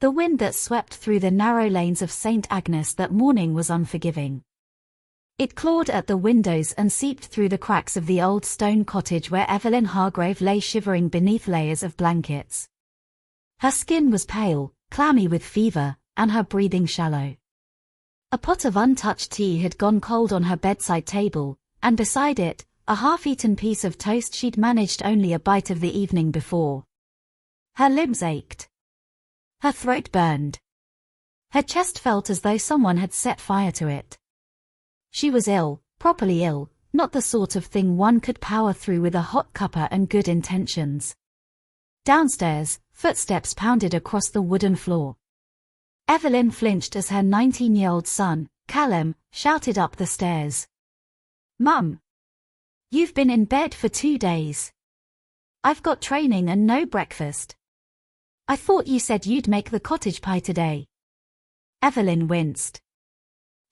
The wind that swept through the narrow lanes of St. Agnes that morning was unforgiving. It clawed at the windows and seeped through the cracks of the old stone cottage where Evelyn Hargrave lay shivering beneath layers of blankets. Her skin was pale, clammy with fever, and her breathing shallow. A pot of untouched tea had gone cold on her bedside table, and beside it, a half-eaten piece of toast she'd managed only a bite of the evening before. Her limbs ached. Her throat burned. Her chest felt as though someone had set fire to it. She was ill, properly ill, not the sort of thing one could power through with a hot cuppa and good intentions. Downstairs, footsteps pounded across the wooden floor. Evelyn flinched as her 19-year-old son, Callum, shouted up the stairs. "Mum! You've been in bed for 2 days. I've got training and no breakfast. I thought you said you'd make the cottage pie today." Evelyn winced.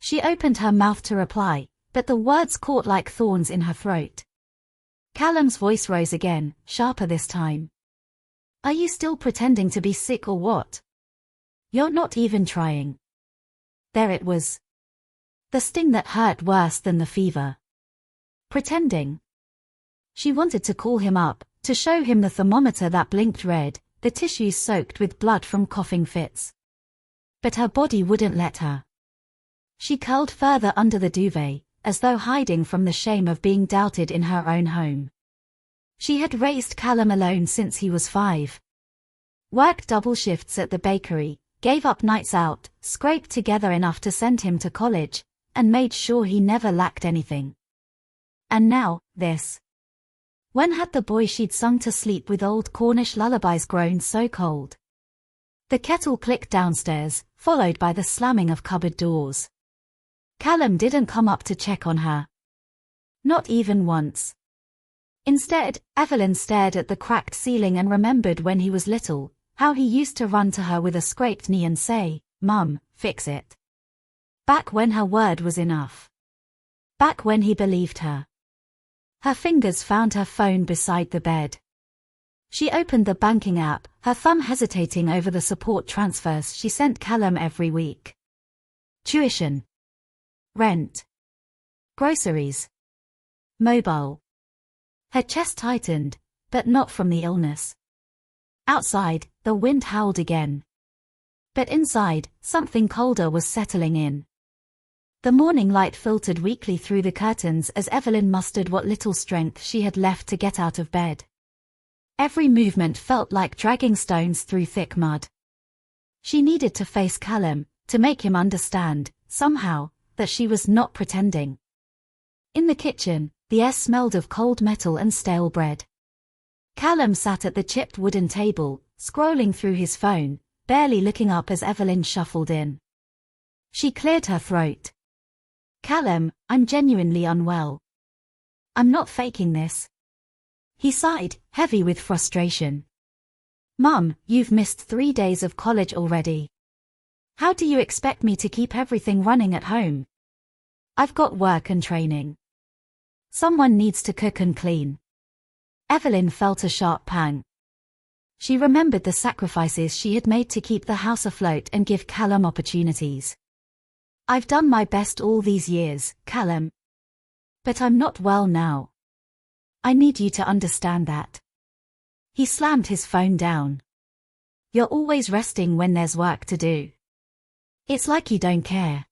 She opened her mouth to reply, but the words caught like thorns in her throat. Callum's voice rose again, sharper this time. "Are you still pretending to be sick or what? You're not even trying." There it was. The sting that hurt worse than the fever. Pretending. She wanted to call him up, to show him the thermometer that blinked red, the tissues soaked with blood from coughing fits. But her body wouldn't let her. She curled further under the duvet, as though hiding from the shame of being doubted in her own home. She had raised Callum alone since he was 5. Worked double shifts at the bakery, gave up nights out, scraped together enough to send him to college, and made sure he never lacked anything. And now, this. When had the boy she'd sung to sleep with old Cornish lullabies grown so cold? The kettle clicked downstairs, followed by the slamming of cupboard doors. Callum didn't come up to check on her. Not even once. Instead, Evelyn stared at the cracked ceiling and remembered when he was little, how he used to run to her with a scraped knee and say, "Mum, fix it." Back when her word was enough. Back when he believed her. Her fingers found her phone beside the bed. She opened the banking app, her thumb hesitating over the support transfers she sent Callum every week. Tuition. Rent. Groceries. Mobile. Her chest tightened, but not from the illness. Outside, the wind howled again. But inside, something colder was settling in. The morning light filtered weakly through the curtains as Evelyn mustered what little strength she had left to get out of bed. Every movement felt like dragging stones through thick mud. She needed to face Callum, to make him understand, somehow, that she was not pretending. In the kitchen, the air smelled of cold metal and stale bread. Callum sat at the chipped wooden table, scrolling through his phone, barely looking up as Evelyn shuffled in. She cleared her throat. "Callum, I'm genuinely unwell. I'm not faking this." He sighed, heavy with frustration. "Mum, you've missed 3 days of college already. How do you expect me to keep everything running at home? I've got work and training. Someone needs to cook and clean." Evelyn felt a sharp pang. She remembered the sacrifices she had made to keep the house afloat and give Callum opportunities. "I've done my best all these years, Callum. But I'm not well now. I need you to understand that." He slammed his phone down. "You're always resting when there's work to do. It's like you don't care."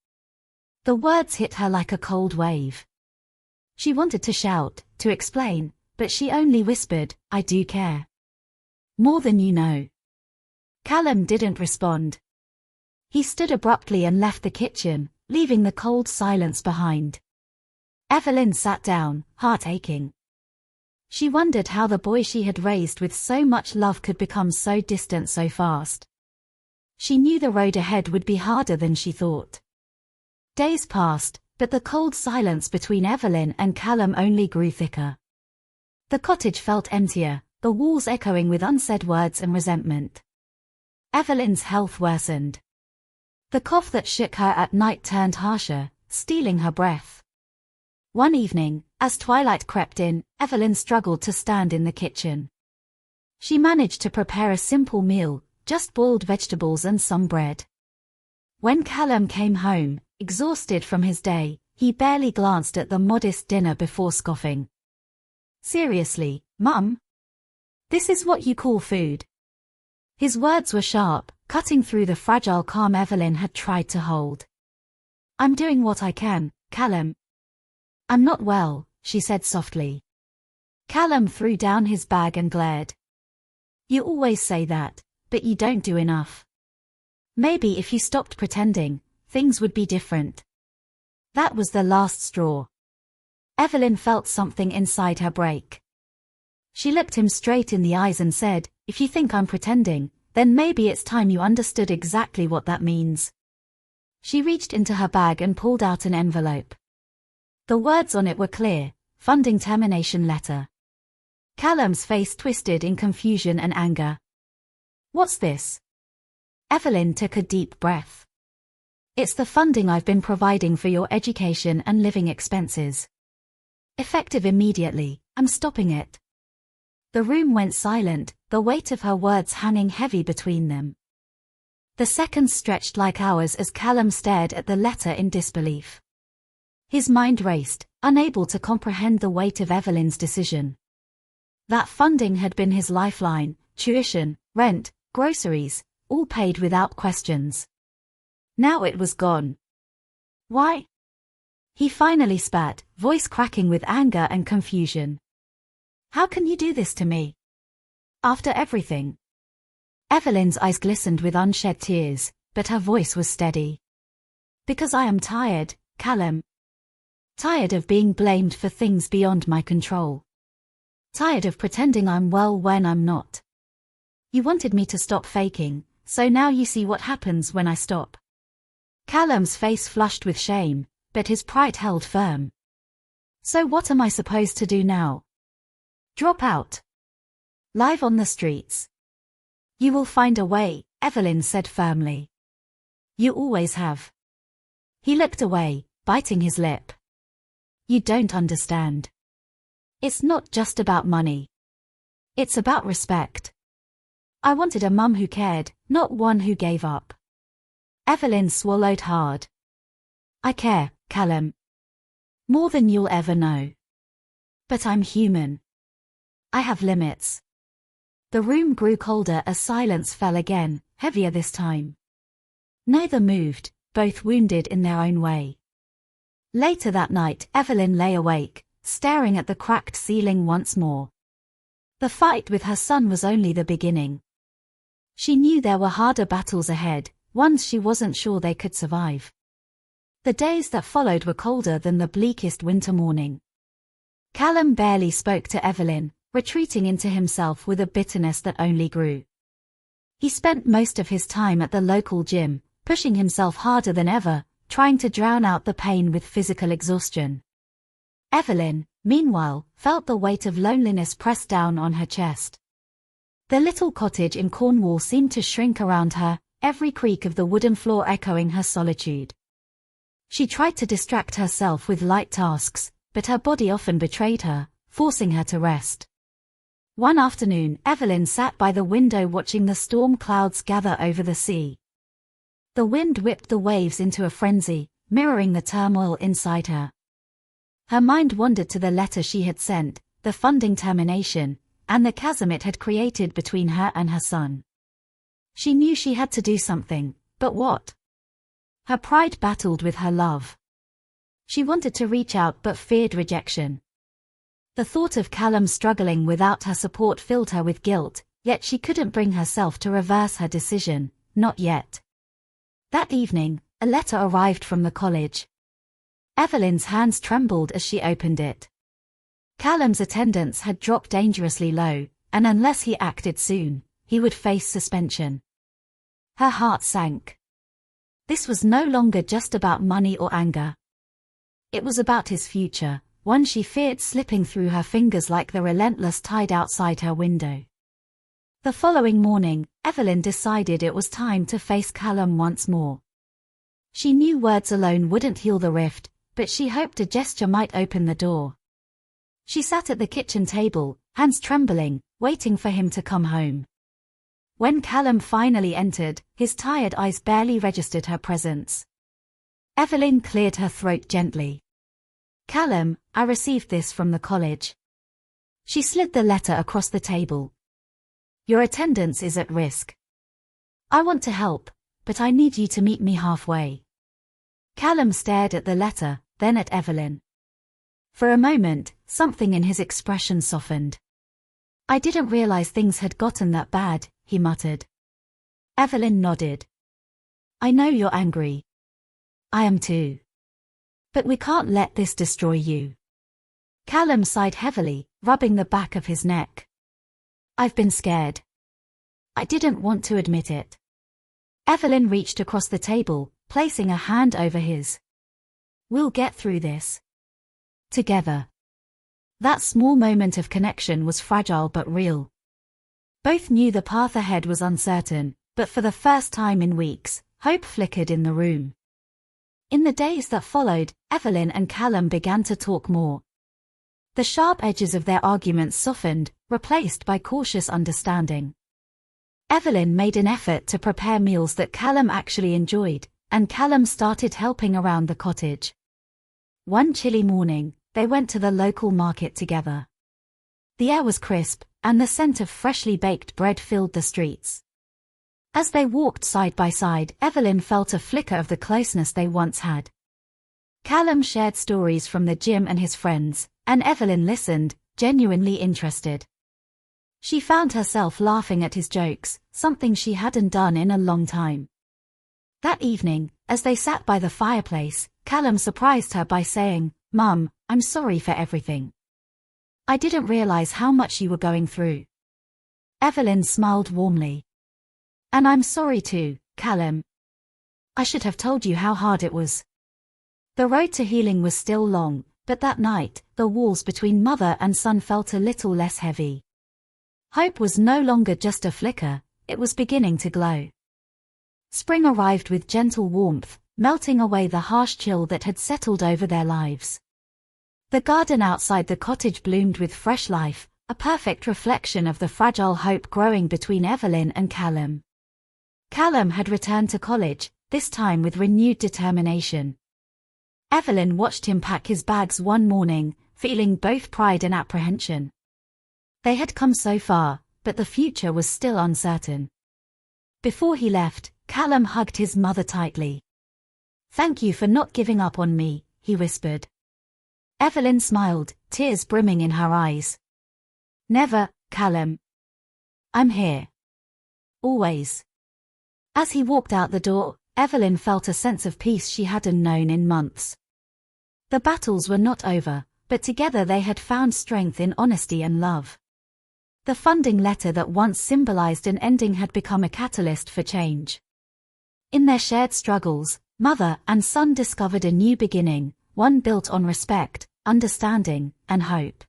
The words hit her like a cold wave. She wanted to shout, to explain, but she only whispered, "I do care. More than you know." Callum didn't respond. He stood abruptly and left the kitchen, leaving the cold silence behind. Evelyn sat down, heart aching. She wondered how the boy she had raised with so much love could become so distant so fast. She knew the road ahead would be harder than she thought. Days passed, but the cold silence between Evelyn and Callum only grew thicker. The cottage felt emptier, the walls echoing with unsaid words and resentment. Evelyn's health worsened. The cough that shook her at night turned harsher, stealing her breath. One evening, as twilight crept in, Evelyn struggled to stand in the kitchen. She managed to prepare a simple meal, just boiled vegetables and some bread. When Callum came home, exhausted from his day, he barely glanced at the modest dinner before scoffing. "Seriously, Mum? This is what you call food?" His words were sharp, cutting through the fragile calm Evelyn had tried to hold. "I'm doing what I can, Callum." "I'm not well," she said softly. Callum threw down his bag and glared. "You always say that, but you don't do enough. Maybe if you stopped pretending, things would be different." That was the last straw. Evelyn felt something inside her break. She looked him straight in the eyes and said, "If you think I'm pretending, then maybe it's time you understood exactly what that means." She reached into her bag and pulled out an envelope. The words on it were clear: funding termination letter. Callum's face twisted in confusion and anger. "What's this?" Evelyn took a deep breath. "It's the funding I've been providing for your education and living expenses. Effective immediately, I'm stopping it." The room went silent, the weight of her words hanging heavy between them. The seconds stretched like hours as Callum stared at the letter in disbelief. His mind raced, unable to comprehend the weight of Evelyn's decision. That funding had been his lifeline: tuition, rent, groceries, all paid without questions. Now it was gone. "Why?" He finally spat, voice cracking with anger and confusion. "How can you do this to me? After everything?" Evelyn's eyes glistened with unshed tears, but her voice was steady. "Because I am tired, Callum. Tired of being blamed for things beyond my control. Tired of pretending I'm well when I'm not. You wanted me to stop faking, so now you see what happens when I stop." Callum's face flushed with shame, but his pride held firm. "So what am I supposed to do now? Drop out? Live on the streets?" "You will find a way," Evelyn said firmly. "You always have." He looked away, biting his lip. "You don't understand. It's not just about money. It's about respect. I wanted a mum who cared, not one who gave up." Evelyn swallowed hard. "I care, Callum. More than you'll ever know. But I'm human. I have limits." The room grew colder as silence fell again, heavier this time. Neither moved, both wounded in their own way. Later that night, Evelyn lay awake, staring at the cracked ceiling once more. The fight with her son was only the beginning. She knew there were harder battles ahead, ones she wasn't sure they could survive. The days that followed were colder than the bleakest winter morning. Callum barely spoke to Evelyn, retreating into himself with a bitterness that only grew. He spent most of his time at the local gym, pushing himself harder than ever, trying to drown out the pain with physical exhaustion. Evelyn, meanwhile, felt the weight of loneliness pressed down on her chest. The little cottage in Cornwall seemed to shrink around her, every creak of the wooden floor echoing her solitude. She tried to distract herself with light tasks, but her body often betrayed her, forcing her to rest. One afternoon, Evelyn sat by the window watching the storm clouds gather over the sea. The wind whipped the waves into a frenzy, mirroring the turmoil inside her. Her mind wandered to the letter she had sent, the funding termination, and the chasm it had created between her and her son. She knew she had to do something, but what? Her pride battled with her love. She wanted to reach out but feared rejection. The thought of Callum struggling without her support filled her with guilt, yet she couldn't bring herself to reverse her decision, not yet. That evening, a letter arrived from the college. Evelyn's hands trembled as she opened it. Callum's attendance had dropped dangerously low, and unless he acted soon, he would face suspension. Her heart sank. This was no longer just about money or anger. It was about his future, one she feared slipping through her fingers like the relentless tide outside her window. The following morning, Evelyn decided it was time to face Callum once more. She knew words alone wouldn't heal the rift, but she hoped a gesture might open the door. She sat at the kitchen table, hands trembling, waiting for him to come home. When Callum finally entered, his tired eyes barely registered her presence. Evelyn cleared her throat gently. "Callum, I received this from the college." She slid the letter across the table. "Your attendance is at risk. I want to help, but I need you to meet me halfway." Callum stared at the letter, then at Evelyn. For a moment, something in his expression softened. "I didn't realize things had gotten that bad," he muttered. Evelyn nodded. "I know you're angry. I am too. But we can't let this destroy you." Callum sighed heavily, rubbing the back of his neck. "I've been scared. I didn't want to admit it." Evelyn reached across the table, placing a hand over his. "We'll get through this. Together." That small moment of connection was fragile but real. Both knew the path ahead was uncertain, but for the first time in weeks, hope flickered in the room. In the days that followed, Evelyn and Callum began to talk more. The sharp edges of their arguments softened, replaced by cautious understanding. Evelyn made an effort to prepare meals that Callum actually enjoyed, and Callum started helping around the cottage. One chilly morning, they went to the local market together. The air was crisp, and the scent of freshly baked bread filled the streets. As they walked side by side, Evelyn felt a flicker of the closeness they once had. Callum shared stories from the gym and his friends, and Evelyn listened, genuinely interested. She found herself laughing at his jokes, something she hadn't done in a long time. That evening, as they sat by the fireplace, Callum surprised her by saying, "Mum, I'm sorry for everything. I didn't realize how much you were going through." Evelyn smiled warmly. "And I'm sorry too, Callum. I should have told you how hard it was." The road to healing was still long, but that night, the walls between mother and son felt a little less heavy. Hope was no longer just a flicker, it was beginning to glow. Spring arrived with gentle warmth, melting away the harsh chill that had settled over their lives. The garden outside the cottage bloomed with fresh life, a perfect reflection of the fragile hope growing between Evelyn and Callum. Callum had returned to college, this time with renewed determination. Evelyn watched him pack his bags one morning, feeling both pride and apprehension. They had come so far, but the future was still uncertain. Before he left, Callum hugged his mother tightly. "Thank you for not giving up on me," he whispered. Evelyn smiled, tears brimming in her eyes. "Never, Callum. I'm here. Always." As he walked out the door, Evelyn felt a sense of peace she hadn't known in months. The battles were not over, but together they had found strength in honesty and love. The funding letter that once symbolized an ending had become a catalyst for change. In their shared struggles, mother and son discovered a new beginning, one built on respect, understanding, and hope.